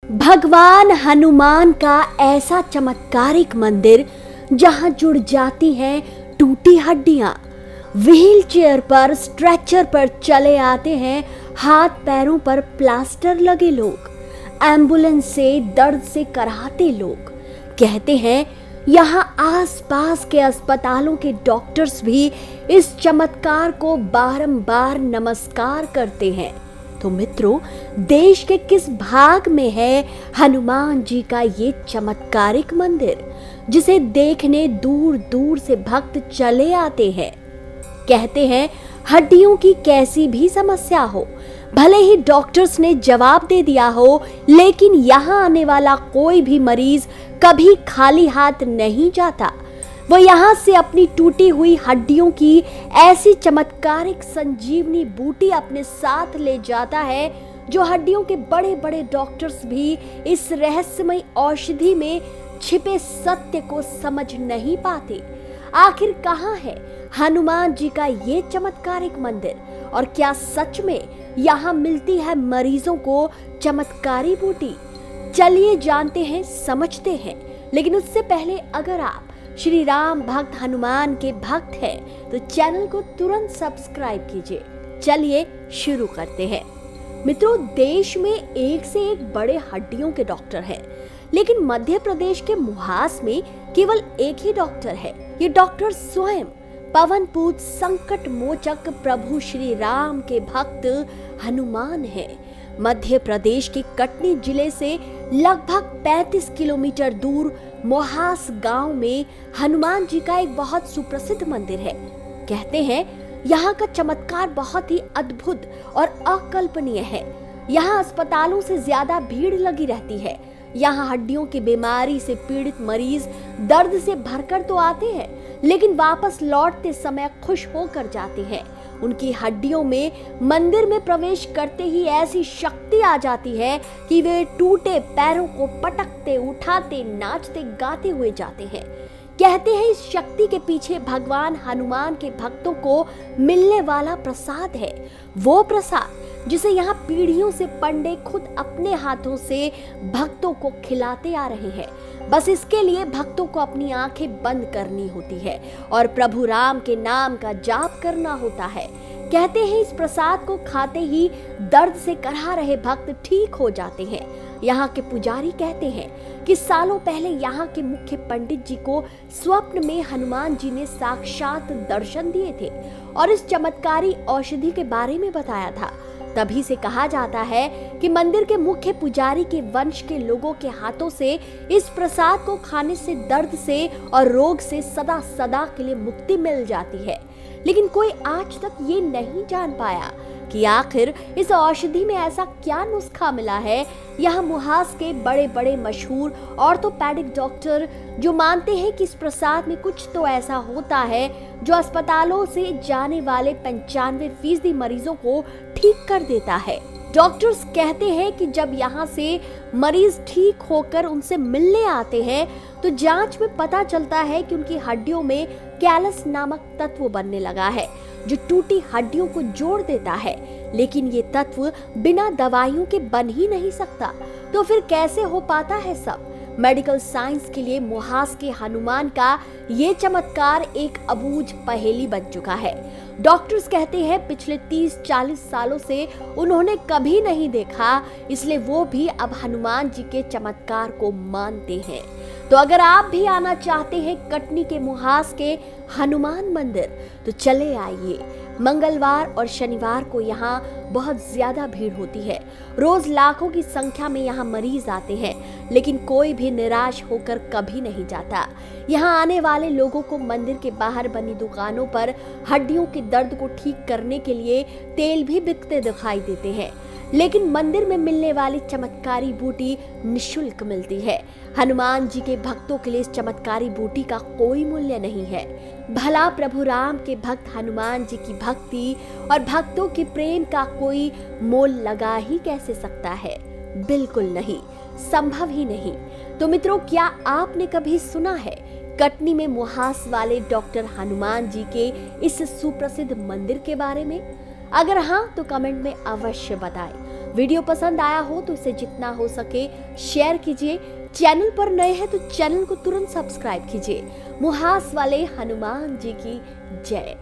भगवान हनुमान का ऐसा चमत्कारिक मंदिर जहां जुड़ जाती हैं टूटी हड्डियां। व्हील चेयर पर, स्ट्रेचर पर चले आते हैं हाथ पैरों पर प्लास्टर लगे लोग, एम्बुलेंस से दर्द से कराहते लोग। कहते हैं यहाँ आसपास के अस्पतालों के डॉक्टर्स भी इस चमत्कार को बारंबार नमस्कार करते हैं। तो मित्रों, देश के किस भाग में है हनुमान जी का ये चमत्कारिक मंदिर, जिसे देखने दूर दूर से भक्त चले आते हैं। कहते हैं हड्डियों की कैसी भी समस्या हो, भले ही डॉक्टर्स ने जवाब दे दिया हो, लेकिन यहाँ आने वाला कोई भी मरीज कभी खाली हाथ नहीं जाता। वो यहाँ से अपनी टूटी हुई हड्डियों की ऐसी चमत्कारिक संजीवनी बूटी अपने साथ ले जाता है, जो हड्डियों के बड़े बड़े डॉक्टर्स भी इस रहस्यमय औषधि में छिपे सत्य को समझ नहीं पाते। आखिर कहाँ है हनुमान जी का ये चमत्कारिक मंदिर, और क्या सच में यहाँ मिलती है मरीजों को चमत्कारी बूटी? चलिए जानते हैं, समझते हैं। लेकिन उससे पहले अगर आप श्री राम भक्त हनुमान के भक्त हैं तो चैनल को तुरंत सब्सक्राइब कीजिए। चलिए शुरू करते हैं। मित्रों, देश में एक से एक बड़े हड्डियों के डॉक्टर हैं, लेकिन मध्य प्रदेश के मुहास में केवल एक ही डॉक्टर है। ये डॉक्टर स्वयं पवन पूत संकट मोचक प्रभु श्री राम के भक्त हनुमान हैं। मध्य प्रदेश के कटनी जिले से लगभग 35 किलोमीटर दूर मोहास गांव में हनुमान जी का एक बहुत सुप्रसिद्ध मंदिर है। कहते हैं यहाँ का चमत्कार बहुत ही अद्भुत और अकल्पनीय है। यहाँ अस्पतालों से ज्यादा भीड़ लगी रहती है। यहाँ हड्डियों की बीमारी से पीड़ित मरीज दर्द से भरकर तो आते हैं, लेकिन वापस लौटते समय खुश होकर जाते हैं। उनकी हड्डियों में मंदिर में प्रवेश करते ही ऐसी शक्ति आ जाती है कि वे टूटे पैरों को पटकते, उठाते, नाचते, गाते हुए जाते हैं। कहते हैं इस शक्ति के पीछे भगवान हनुमान के भक्तों को मिलने वाला प्रसाद है। वो प्रसाद जिसे यहाँ पीढ़ियों से पंडित खुद अपने हाथों से भक्तों को खिलाते आ रहे हैं। बस इसके लिए भक्तों को अपनी आंखें बंद करनी होती है और प्रभु राम के नाम का जाप करना होता है। कहते हैं इस प्रसाद को खाते ही दर्द से कराह रहे भक्त ठीक हो जाते हैं। यहाँ के पुजारी कहते हैं कि सालों पहले यहाँ के मुख्य पंडित जी को स्वप्न में हनुमान जी ने साक्षात दर्शन दिए थे और इस चमत्कारी औषधि के बारे में बताया था। तभी से कहा जाता है कि मंदिर के मुख्य पुजारी के वंश के लोगों के हाथों से इस प्रसाद को खाने से दर्द से और रोग से सदा सदा के लिए मुक्ति मिल जाती है। लेकिन कोई आज तक ये नहीं जान पाया कि आखिर इस औषधि में ऐसा क्या नुस्खा मिला है। यहाँ मुहास के बड़े बड़े मशहूर ऑर्थोपेडिक डॉक्टर जो मानते हैं कि इस प्रसाद में कुछ तो ऐसा होता है जो अस्पतालों से जाने वाले 95% मरीजों को ठीक कर देता है। डॉक्टर्स कहते हैं कि जब यहाँ से मरीज ठीक होकर उनसे मिलने आते हैं तो जांच में पता चलता है कि उनकी हड्डियों में कैलस नामक तत्व बनने लगा है, जो टूटी हड्डियों को जोड़ देता है। लेकिन ये तत्व बिना दवाइयों के बन ही नहीं सकता, तो फिर कैसे हो पाता है सब? मेडिकल साइंस के लिए मुहास के हनुमान का ये चमत्कार एक अबूझ पहेली बन चुका है। डॉक्टर्स कहते हैं पिछले 30-40 सालों से उन्होंने कभी नहीं देखा, इसलिए वो भी अब हनुमान जी के चमत्कार को मानते हैं। तो अगर आप भी आना चाहते हैं कटनी के मुहास के हनुमान मंदिर, तो चले आइए। मंगलवार और शनिवार को यहाँ बहुत ज्यादा भीड़ होती है। रोज लाखों की संख्या में यहाँ मरीज आते हैं, लेकिन कोई भी निराश होकर कभी नहीं जाता। यहाँ आने वाले लोगों को मंदिर के बाहर बनी दुकानों पर हड्डियों के दर्द को ठीक करने के लिए तेल भी बिकते दिखाई देते हैं, लेकिन मंदिर में मिलने वाली चमत्कारी बूटी निशुल्क मिलती है। हनुमान जी के भक्तों के लिए इस चमत्कारी बूटी का कोई मूल्य नहीं है। भला प्रभु राम के भक्त हनुमान जी की भक्ति और भक्तों के प्रेम का कोई मोल लगा ही कैसे सकता है? बिल्कुल नहीं, संभव ही नहीं। तो मित्रों, क्या आपने कभी सुना है कटनी में मुहास वाले डॉक्टर हनुमान जी के इस सुप्रसिद्ध मंदिर के बारे में? अगर हाँ, तो कमेंट में अवश्य बताएं। वीडियो पसंद आया हो तो इसे जितना हो सके शेयर कीजिए। चैनल पर नए हैं तो चैनल को तुरंत सब्सक्राइब कीजिए। मुहास वाले हनुमान जी की जय।